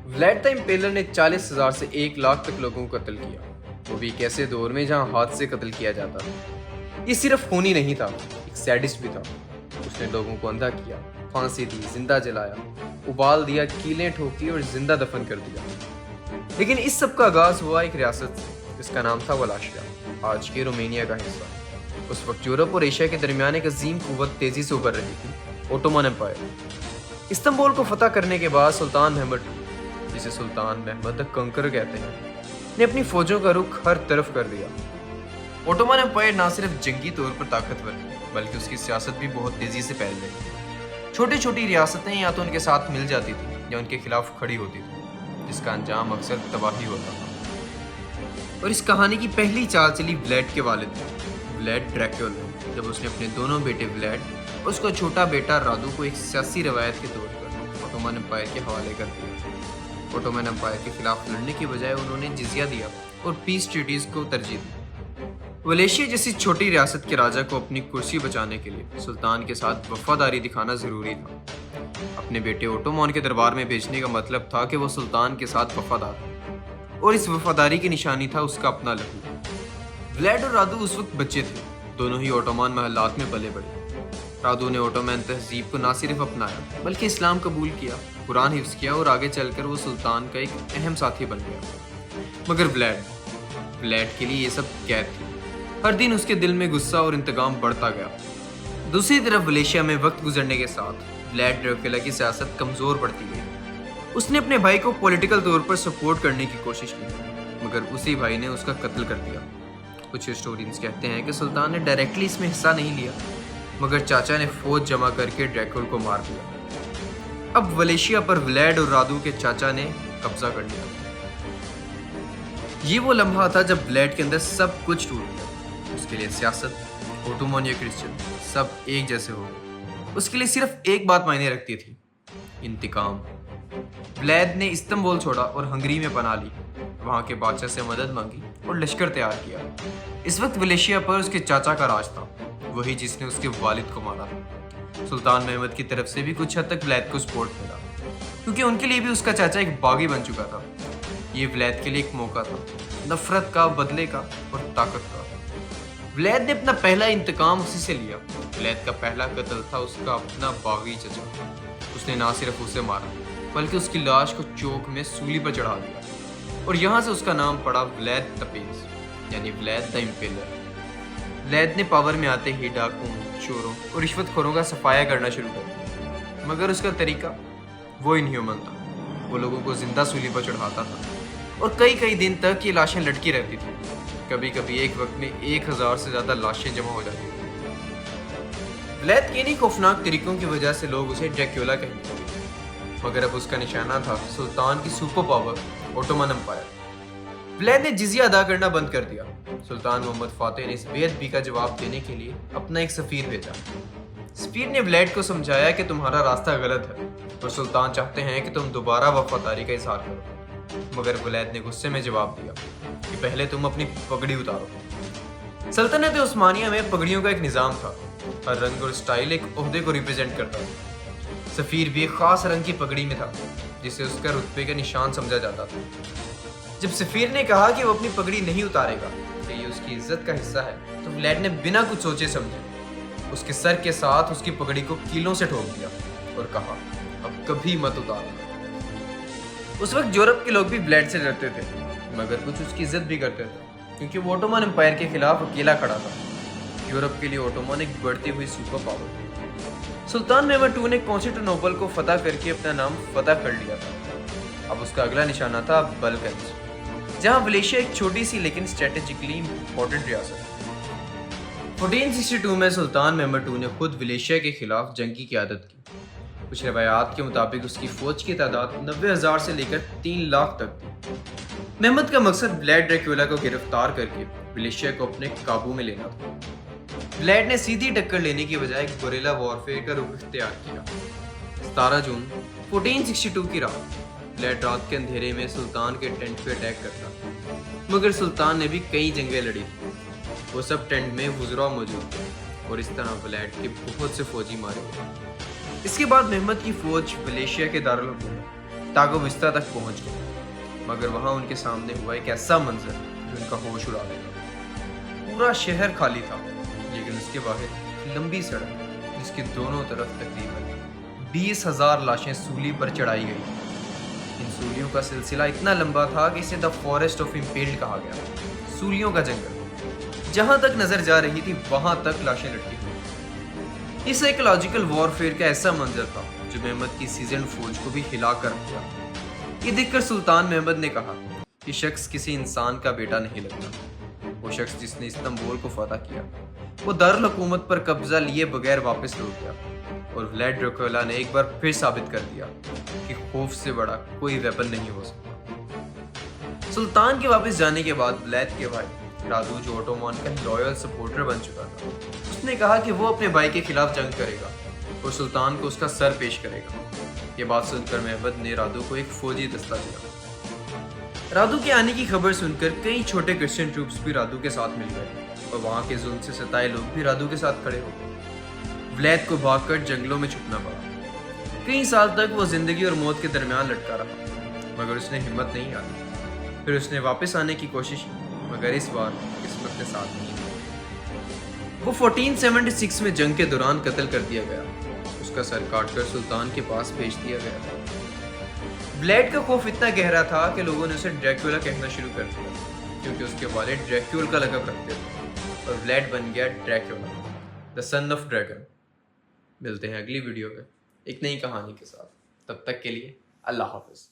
Vlad the impeller ने 40,000 से 1 लाख तक लोगों को कत्ल किया, वो भी एक ऐसे दौर में जहां हाथ से कत्ल किया जाता था। ये सिर्फ खूनी नहीं था, एक सैडिस्ट भी था। उसने लोगों को अंधा किया, फांसी दी, जिंदा जलाया, उबाल दिया, कीलें ठोकी और जिंदा दफन कर दिया। लेकिन इस सब का आगाज हुआ एक रियासत से जिसका नाम था वलाशिया, आज के रोमानिया का हिस्सा। उस वक्त यूरोप और एशिया के दरमियान एक अजीम कुव्वत तेजी से उभर रही थी, ओटोमन एम्पायर। इस्तांबुल को फतह करने के बाद सुल्तान महमद, जिसे सुल्तान महमद द कंकर कहते हैं, ने अपनी फौजों का रुख हर तरफ कर दिया। ओटोमन एम्पायर न सिर्फ जंगी तौर पर ताकतवर थी, बल्कि उसकी सियासत भी बहुत तेजी से फैल गई। छोटी छोटी रियासतें या तो उनके साथ मिल जाती थी या उनके खिलाफ खड़ी होती थी, जिसका अंजाम अक्सर तबाही होता था। और इस कहानी की पहली चाल चली व्लैड के वालिद थे, व्लैड ड्रैक्युला, जब उसने अपने दोनों बेटे व्लैड और उसका छोटा बेटा रादू को एक सियासी रवायत के तौर पर ओटोमन एम्पायर के हवाले कर दिया। ओटोमन एम्पायर के खिलाफ लड़ने की बजाय उन्होंने जिजिया दिया और पीस ट्रीटीज को तरजीह दी। वलेशिया जैसी छोटी रियासत के राजा को अपनी कुर्सी बचाने के लिए सुल्तान के साथ वफादारी दिखाना जरूरी था। अपने बेटे ओटोमन के दरबार में भेजने का मतलब था कि वो सुल्तान के साथ वफादार था, और इस वफादारी की निशानी था उसका अपना लहू। व्लैड और रादू उस वक्त बच्चे थे, दोनों ही ओटोमन महलात में पले बढ़े। रादू ने ओटोमन तहजीब को न सिर्फ अपनाया बल्कि इस्लाम कबूल किया, कुरान हिफ्ज़ किया और आगे चलकर वो सुल्तान का एक अहम साथी बन गया। मगर व्लैड के लिए ये सब कैद थी। हर दिन उसके दिल में गुस्सा और इंतकाम बढ़ता गया। दूसरी तरफ वलेशिया में वक्त गुजरने के साथ व्लैड ड्रैक्युला की सियासत कमज़ोर पड़ती गई। उसने अपने भाई को पॉलिटिकल तौर पर सपोर्ट करने की कोशिश की, मगर उसी भाई ने उसका कत्ल कर दिया। कुछ हिस्टोरियंस कहते हैं कि सुल्तान ने डायरेक्टली इसमें हिस्सा नहीं लिया, मगर चाचा ने फौज जमा करके ड्रैक्युला को मार दिया। अब वलेशिया पर व्लैड और रादू के चाचा ने कब्जा कर लिया। ये वो लम्हा था जब व्लैड के अंदर सब कुछ टूट गया। उसके लिए सियासत, ओटोमन या क्रिश्चियन, सब एक जैसे हो गए। उसके लिए सिर्फ एक बात मायने रखती थी, इंतकाम। व्लैद ने इस्तांबुल छोड़ा और हंगरी में पनाह ली, वहाँ के बादशाह से मदद मांगी और लश्कर तैयार किया। इस वक्त वलेशिया पर उसके चाचा का राज था, वही जिसने उसके वालिद को मारा। सुल्तान महमद की तरफ से भी कुछ हद तक व्लैद को सपोर्ट मिला, क्योंकि उनके लिए भी उसका चाचा एक बागी बन चुका था। ये व्लैद के लिए एक मौका था, नफरत का, बदले का और ताकत का। व्लैद ने अपना पहला इंतकाम उसी से लिया। व्लैद का पहला कत्ल था उसका अपना बागी चचा। उसने ना सिर्फ उसे मारा बल्कि उसकी लाश को चौक में सूली पर चढ़ा दिया, और यहाँ से उसका नाम पड़ा व्लैद तपेज, यानी व्लैद द इम्पेलर। व्लैद ने पावर में आते ही डाकुओं, चोरों और रिश्वतखोरों का सफाया करना शुरू कर दिया, मगर उसका तरीका वो इनह्यूमन था। वो लोगों को जिंदा सूली पर चढ़ाता था और कई कई दिन तक ये लाशें लटकी रहती थी। कभी कभी एक वक्त में 1000 से ज्यादा लाशें जमा हो जाती थी। व्लैद के इन्हीं खौफनाक तरीकों की वजह से लोग उसे ड्रैक्युला कहते थे, मगर अब उसका निशाना था सुल्तान की सुपर पावर, ओटोमन एम्पायर। व्लैद ने जिजिया अदा करना बंद कर दिया। सुल्तान मोहम्मद फातेह ने इस बेअदबी का जवाब देने के लिए अपना एक सफीर भेजा। सफीर ने व्लैड को समझाया कि तुम्हारा रास्ता गलत है और सुल्तान चाहते हैं कि तुम दोबारा वफादारी का इजहार करो। मगर व्लैद ने गुस्से में जवाब दिया कि पहले तुम अपनी पगड़ी उतारो। सल्तनत उस्मानिया में पगड़ियों का एक निज़ाम था, हर रंग और स्टाइल एक ओहदे को रिप्रेजेंट करता था। सफीर भी एक खास रंग की पगड़ी में था, जिसे उसका रुतबे का निशान समझा जाता था। जब सफीर ने कहा कि वो अपनी पगड़ी नहीं उतारेगा, कि ये उसकी इज्जत का हिस्सा है, तो व्लैड ने बिना कुछ सोचे समझे उसके सर के साथ उसकी पगड़ी को कीलों से ठोक दिया और कहा, अब कभी मत उतारना। उस वक्त यूरोप के लोग भी व्लैड से डरते थे, मगर कुछ उसकी इज्जत भी करते थे, क्योंकि वो ओटोमन एम्पायर के खिलाफ अकेला खड़ा था। यूरोप के लिए ओटोमन एक बढ़ती हुई सुपर पावर थी। सुल्तान महमद II ने कॉन्स्टेंटिनोपल को फतह करके अपना नाम फतह कर लिया था। अब उसका अगला निशाना था बल्कन्स, जहां वलेशिया एक छोटी सी लेकिन स्ट्रेटेजिकली इंपॉर्टेंट रियासत है। 1462 में सुल्तान महमद II ने खुद वलेशिया के खिलाफ जंग की क़यादत की। कुछ रवायात के मुताबिक उसकी फौज की तादाद 90,000 से लेकर 3 लाख तक थी। महमद का मकसद व्लैड ड्रैक्युला को गिरफ्तार करके वलेशिया को अपने काबू में लेना था। व्लैड ने सीधी टक्कर लेने की बजाय एक गुरिल्ला वॉरफेयर का रुख इख्तियार किया। 17 जून 1462 की रात व्लैड रात के अंधेरे में सुल्तान के टेंट पे अटैक करता, मगर सुल्तान ने भी कई जंगें लड़ी थी। वो सब टेंट में वुज़रा मौजूद थे और इस तरह व्लैड के बहुत से फौजी मारे गए। इसके बाद महमद की फौज वलेशिया के दारुल हुकूमत ताकि वो बिस्तर तक पहुंच गए, मगर वहां उनके सामने हुआ एक ऐसा मंजर जो उनका होश उड़ा देगा। पूरा शहर खाली था, लेकिन उसके बाहर लंबी सड़क जिसके दोनों तरफ तकरीबन 20,000 लाशें सूली पर चढ़ाई गई। इन सूलियों का सिलसिला इतना लंबा था कि इसे द फॉरेस्ट ऑफ इम्पेल्ड कहा गया, सूलियों का जंगल। जहां तक नजर जा रही थी वहां तक लाशें लटकी हुई। इस साइकोलॉजिकल वॉरफेयर का ऐसा मंजर था जो महमद की सीजन फौज को भी हिला कर दिया। ये देखकर सुल्तान महमद ने कहा कि शख्स किसी इंसान का बेटा नहीं लगता। वो शख्स जिसने इस्तांबुल को फतह किया, वो दारुल हुकूमत पर कब्जा लिए बगैर वापस लौट गया, और व्लाद ड्रैकुला ने एक बार फिर साबित कर दिया कि खौफ से बड़ा कोई वेपन नहीं हो सकता। सुल्तान के वापस जाने के बाद व्लाद के भाई रादू, जो ओटोमान का लॉयल सपोर्टर बन चुका था, उसने कहा कि वो अपने भाई के खिलाफ जंग करेगा और सुल्तान को उसका सर पेश करेगा। ये बात सुनकर महमद ने रादू को एक फौजी दस्ता दिया। रादू के आने की खबर सुनकर कई छोटे क्रिश्चियन ट्रूप्स भी रादू के साथ मिल गए और वहां के जुल्म से सताए लोग भी रादू के साथ खड़े हो गए। व्लाद को भागकर जंगलों में छुपना पड़ा। कई साल तक वो जिंदगी और मौत के दरमियान लटका रहा, मगर उसने हिम्मत नहीं हारी। फिर उसने वापस आने की कोशिश की, मगर इस बार किस्मत ने साथ नहीं दिया। वो 1476 में जंग के दौरान कत्ल कर दिया गया। उसका सर काटकर सुल्तान के पास भेज दिया गया था। व्लाद का खौफ इतना गहरा था कि लोगों ने उसे ड्रैकुला कहना शुरू कर दिया, क्योंकि उसके वालिद ड्रैक्यूल का लक़ब रखते थे और व्लाद बन गया Dracula, the son of dragon. मिलते हैं अगली वीडियो में एक नई कहानी के साथ। तब तक के लिए अल्लाह हाफ़िज़।